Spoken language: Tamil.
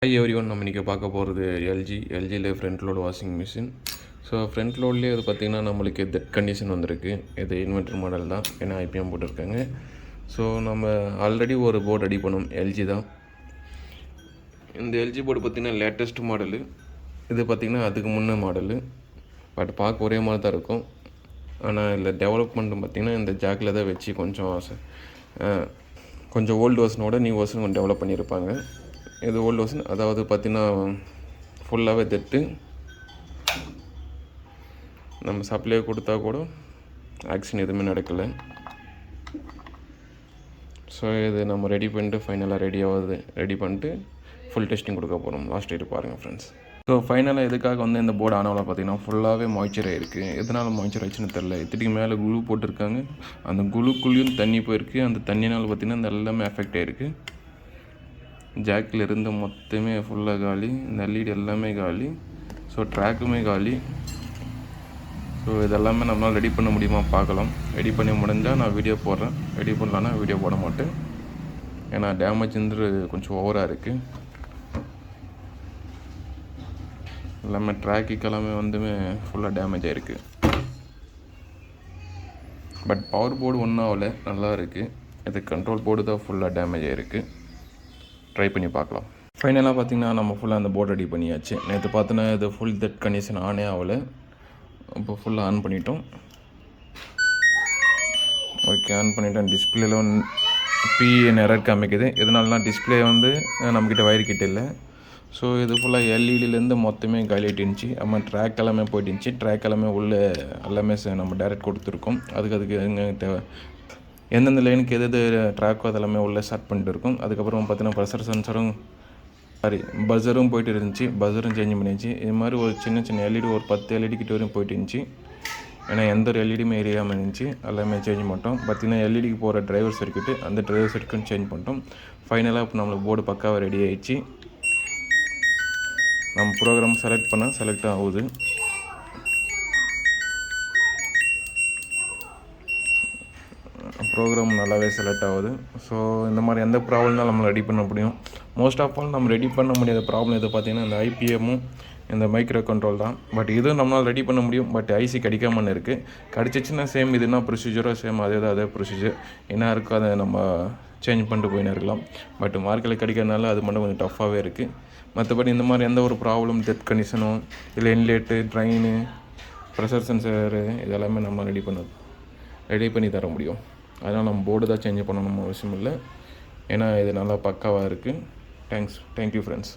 ஹை எவ்ரிஒன், நம்ம இன்றைக்கி பார்க்க போகிறது எல்ஜியில் front load washing machine. So front லோட்லேயே அது பார்த்திங்கன்னா நம்மளுக்கு டெட் கண்டிஷன் வந்திருக்கு. இது இன்வெர்டர் மாடல் தான், ஏன்னா ஐபிஎம் போட்டிருக்காங்க. ஸோ நம்ம ஆல்ரெடி ஒரு போர்டு ரெடி பண்ணோம், எல்ஜி தான். இந்த எல்ஜி போர்டு பார்த்திங்கன்னா லேட்டஸ்ட் மாடலு. இது பார்த்திங்கன்னா அதுக்கு முன்னே மாடலு. பட் பார்க்க ஒரே மாதிரி தான் இருக்கும். ஆனால் இதில் டெவலப்மெண்ட் பார்த்திங்கன்னா இந்த ஜாக்கில் தான் வச்சு கொஞ்சம் ஓல்டு வெர்ஷனோட நியூ வெர்ஷன் கொஞ்சம் டெவலப் பண்ணியிருப்பாங்க. இது ஓல்டு வெர்ஷன், அதாவது பார்த்திங்கன்னா ஃபுல்லாகவே தெட்டு. நம்ம சப்ளை கொடுத்தா கூட ஆக்ஷன் எதுவுமே நடக்கலை. ஸோ இது நம்ம ரெடி பண்ணிட்டு ஃபைனலாக ரெடி பண்ணிட்டு ஃபுல் டெஸ்டிங் கொடுக்க போகிறோம். லாஸ்ட் இது பாருங்கள் ஃப்ரெண்ட்ஸ். ஸோ ஃபைனலாக எதுக்காக வந்து இந்த போர்டு ஆனவில் பார்த்திங்கன்னா ஃபுல்லாகவே மாய்ச்சர் ஆகிருக்கு. எதனால் மாய்ச்சர் ஆயிடுச்சுன்னு தெரில. இத்தனைக்கு மேலே குளு போட்டிருக்காங்க, அந்த குழுக்குள்ளேயும் தண்ணி போயிருக்கு. அந்த தண்ணினால் பார்த்திங்கன்னா இந்த எல்லாமே எஃபெக்ட் ஆகிருக்கு. ஜாக்கில் இருந்து மொத்தமே ஃபுல்லாக காலி. இந்த எல்இடி எல்லாமே காலி. ஸோ ட்ராக்குமே காலி. ஸோ இதெல்லாமே நம்மளால் ரெடி பண்ண முடியுமா பார்க்கலாம். ரெடி பண்ணி முடிஞ்சால் நான் வீடியோ போடுறேன். ரெடி பண்ணலான்னா வீடியோ போட மாட்டேன், ஏன்னா டேமேஜ்ன்றது கொஞ்சம் ஓவராக இருக்குது. எல்லாமே ட்ராக்கு எல்லாமே வந்துமே ஃபுல்லாக டேமேஜ் ஆகிருக்கு. பட் பவர் போர்டு ஒன்றும் ஆகலை, நல்லா இருக்குது. இது கண்ட்ரோல் போர்டு தான் ஃபுல்லாக டேமேஜ் ஆகிருக்கு. ட்ரை பண்ணி பார்க்கலாம். ஃபைனலாக பார்த்திங்கன்னா நம்ம ஃபுல்லாக அந்த போர்டு ரெடி பண்ணியாச்சு. நேற்று பார்த்தோன்னா இது ஃபுல் டெட் கண்டிஷன் ஆனே ஆகலை. இப்போ ஃபுல்லாக ஆன் பண்ணிட்டோம். ஓகே, ஆன் பண்ணிட்டோம். டிஸ்பிளேல பிஎன் எரர் காமிக்குது. இதனாலலாம் டிஸ்பிளே வந்து நம்மக்கிட்ட வயர் கிட்ட இல்லை. ஸோ இது ஃபுல்லாக எல்இடிலேருந்து மொத்தமே காலியாகிட்டு இருந்துச்சு. நம்ம ட்ராக் எல்லாமே போயிட்டு இருந்துச்சு. ட்ராக் எல்லாமே உள்ளே எல்லாமே நம்ம டேரெக்ட் கொடுத்துருக்கோம். அதுக்கு தேவை எந்தெந்த லைனுக்கு எது ட்ராக்கோ அதெல்லாமே உள்ளே ஸ்டார்ட் பண்ணிட்டு இருக்கும். அதுக்கப்புறம் பார்த்தீங்கன்னா ப்ரெஷர் சென்சரும் பஸரும் போயிட்டு இருந்துச்சு. பஸரும் சேஞ்ச் பண்ணிடுச்சு. இது மாதிரி ஒரு சின்ன எல்இடி ஒரு 10 எல்இடி கிட்ட வரையும் போயிட்டு இருந்துச்சு. ஏன்னா எந்த ஒரு எல்இடியுமே எரியாமல் இருந்துச்சு. எல்லாமே சேஞ்ச் பண்ணிட்டோம். பார்த்திங்கன்னா எல்இடிக்கு போகிற டிரைவர் சர்க்கியூட்டு, அந்த டிரைவர் சர்க்கியூட் சேஞ்ச் பண்ணிட்டோம். ஃபைனலாக இப்போ நம்மளுக்கு போர்டு பக்காவாக ரெடி ஆகிடுச்சு. நம்ம ப்ரோக்ராம் செலக்ட் ஆகுது. ப்ரோக்ராம் நல்லாவே செலக்ட் ஆகுது. ஸோ இந்த மாதிரி எந்த ப்ராப்ளம்னாலும் நம்ம ரெடி பண்ண முடியும். மோஸ்ட் ஆஃப் ஆல் நம்ம ரெடி பண்ண முடியாத ப்ராப்ளம் எது பார்த்திங்கன்னா இந்த ஐபிஎம்மும் இந்த மைக்ரோ கண்ட்ரோல் தான். பட் இதுவும் நம்மளால் ரெடி பண்ண முடியும். பட் ஐசி கிடைக்காமல் இருக்குது. கிடச்சிச்சின்னா சேம் இதுனா ப்ரொசீஜரோ சேம் அதே ப்ரொசீஜர் என்ன இருக்கோ அதை நம்ம சேஞ்ச் பண்ணிட்டு போயின்னு இருக்கலாம். பட் மார்க்கெட்டில் கிடைக்கிறதுனால அது மட்டும் கொஞ்சம் டஃப்பாகவே இருக்குது. மற்றபடி இந்த மாதிரி எந்த ஒரு ப்ராப்ளம் டெத் கண்டிஷனோ இல்லை இன்லேட்டு ட்ரைனு ப்ரெஷர் சென்சரு இதெல்லாமே நம்ம ரெடி பண்ணி தர முடியும். அதனால் நம்ம போர்டு தான் சேஞ்ச் பண்ணணும் அவசியம் இல்லை. ஏன்னா இது நல்லா பக்காவாக இருக்குது. Thank you friends.